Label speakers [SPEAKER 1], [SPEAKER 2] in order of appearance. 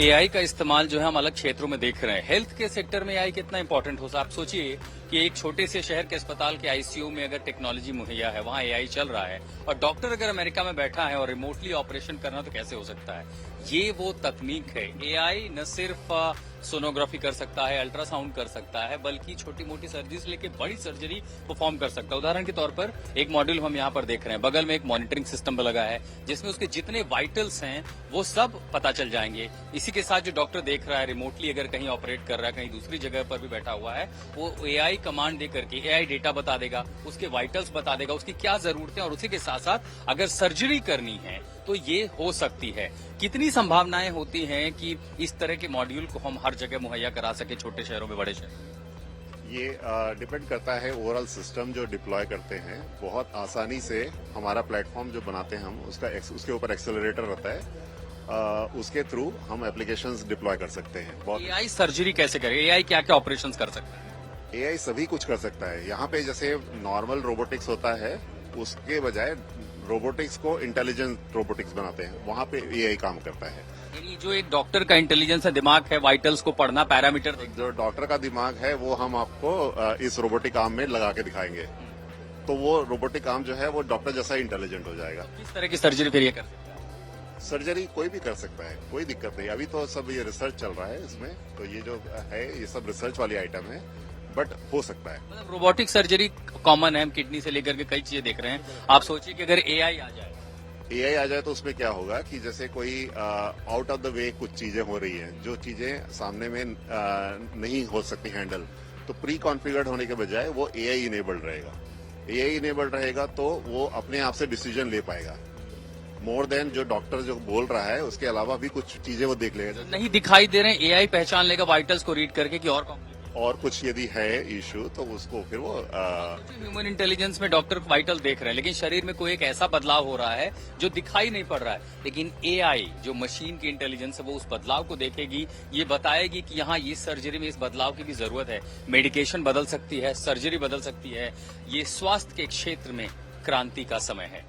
[SPEAKER 1] AI का इस्तेमाल जो है हम अलग क्षेत्रों में देख रहे हैं। हेल्थ के सेक्टर में एआई कितना इंपॉर्टेंट हो, आप सोचिए कि एक छोटे से शहर के अस्पताल के आईसीयू में अगर टेक्नोलॉजी मुहैया है, वहां एआई चल रहा है और डॉक्टर अगर अमेरिका में बैठा है और रिमोटली ऑपरेशन करना, तो कैसे हो सकता है। ये वो तकनीक है। एआई न सिर्फ सोनोग्राफी कर सकता है, अल्ट्रासाउंड कर सकता है, बल्कि छोटी मोटी सर्जरी से लेकर बड़ी सर्जरी परफॉर्म कर सकता है। उदाहरण के तौर पर एक मॉड्यूल हम यहाँ पर देख रहे हैं, बगल में एक मॉनिटरिंग सिस्टम लगा है जिसमें उसके जितने वाइटल्स हैं वो सब पता चल जाएंगे। इसी के साथ जो डॉक्टर देख रहा है रिमोटली, अगर कहीं ऑपरेट कर रहा है, कहीं दूसरी जगह पर भी बैठा हुआ है, वो एआई कमांड दे करके एआई डेटा बता देगा, उसके वाइटल्स बता देगा, उसकी क्या जरूरतें, और उसी के साथ साथ अगर सर्जरी करनी है तो ये हो सकती है। कितनी संभावनाएं होती हैं कि इस तरह के मॉड्यूल को हम हर जगह मुहैया करा सके, छोटे शहरों में, बड़े शहरों।
[SPEAKER 2] ये डिपेंड करता है ओवरऑल सिस्टम जो डिप्लॉय करते हैं। बहुत आसानी से हमारा प्लेटफॉर्म जो बनाते हैं हम, उसके ऊपर एक्सेलरेटर रहता है, उसके थ्रू हम एप्लीकेशंस डिप्लॉय कर सकते हैं।
[SPEAKER 1] एआई सर्जरी कैसे करे, एआई क्या क्या ऑपरेशंस कर सकता है?
[SPEAKER 2] एआई सभी कुछ कर सकता है। यहाँ पे जैसे नॉर्मल रोबोटिक्स होता है, उसके बजाय रोबोटिक्स को इंटेलिजेंट रोबोटिक्स बनाते हैं, वहाँ पे एआई काम करता है।
[SPEAKER 1] यानी जो एक डॉक्टर का इंटेलिजेंस है, दिमाग है, वाइटल्स को पढ़ना, पैरामीटर,
[SPEAKER 2] जो डॉक्टर का दिमाग है वो हम आपको इस रोबोटिक आर्म में लगा के दिखाएंगे, तो वो रोबोटिक आर्म जो है वो डॉक्टर जैसा इंटेलिजेंट हो जाएगा।
[SPEAKER 1] किस तरह की सर्जरी फिर ये कर सकता है?
[SPEAKER 2] सर्जरी कोई भी कर सकता है, कोई दिक्कत नहीं। अभी तो सब ये रिसर्च चल रहा है इसमें, तो ये जो है ये सब रिसर्च वाली आइटम है, बट हो सकता है।
[SPEAKER 1] मतलब रोबोटिक सर्जरी कॉमन है, हम किडनी से लेकर के कई चीजें देख रहे हैं। आप सोचिए कि अगर एआई आ जाए
[SPEAKER 2] तो उसमें क्या होगा कि जैसे कोई आउट ऑफ द वे कुछ चीजें हो रही हैं, जो चीजें सामने में नहीं हो सकती हैंडल, तो प्री कॉन्फ़िगर्ड होने के बजाय वो एआई इनेबल्ड रहेगा। एआई इनेबल्ड रहेगा तो वो अपने आप से डिसीजन ले पाएगा, मोर देन जो डॉक्टर जो बोल रहा है उसके अलावा भी कुछ चीजें वो देख लेगा।
[SPEAKER 1] नहीं दिखाई दे रहे हैं, एआई पहचान लेगा वाइटल्स को रीड करके कि
[SPEAKER 2] और कुछ यदि है इश्यू तो उसको फिर वो
[SPEAKER 1] ह्यूमन इंटेलिजेंस में डॉक्टर वाइटल देख रहे हैं, लेकिन शरीर में कोई एक ऐसा बदलाव हो रहा है जो दिखाई नहीं पड़ रहा है। लेकिन एआई जो मशीन की इंटेलिजेंस है वो उस बदलाव को देखेगी, ये बताएगी कि यहाँ ये सर्जरी में इस बदलाव की भी जरूरत है। मेडिकेशन बदल सकती है, सर्जरी बदल सकती है। ये स्वास्थ्य के क्षेत्र में क्रांति का समय है।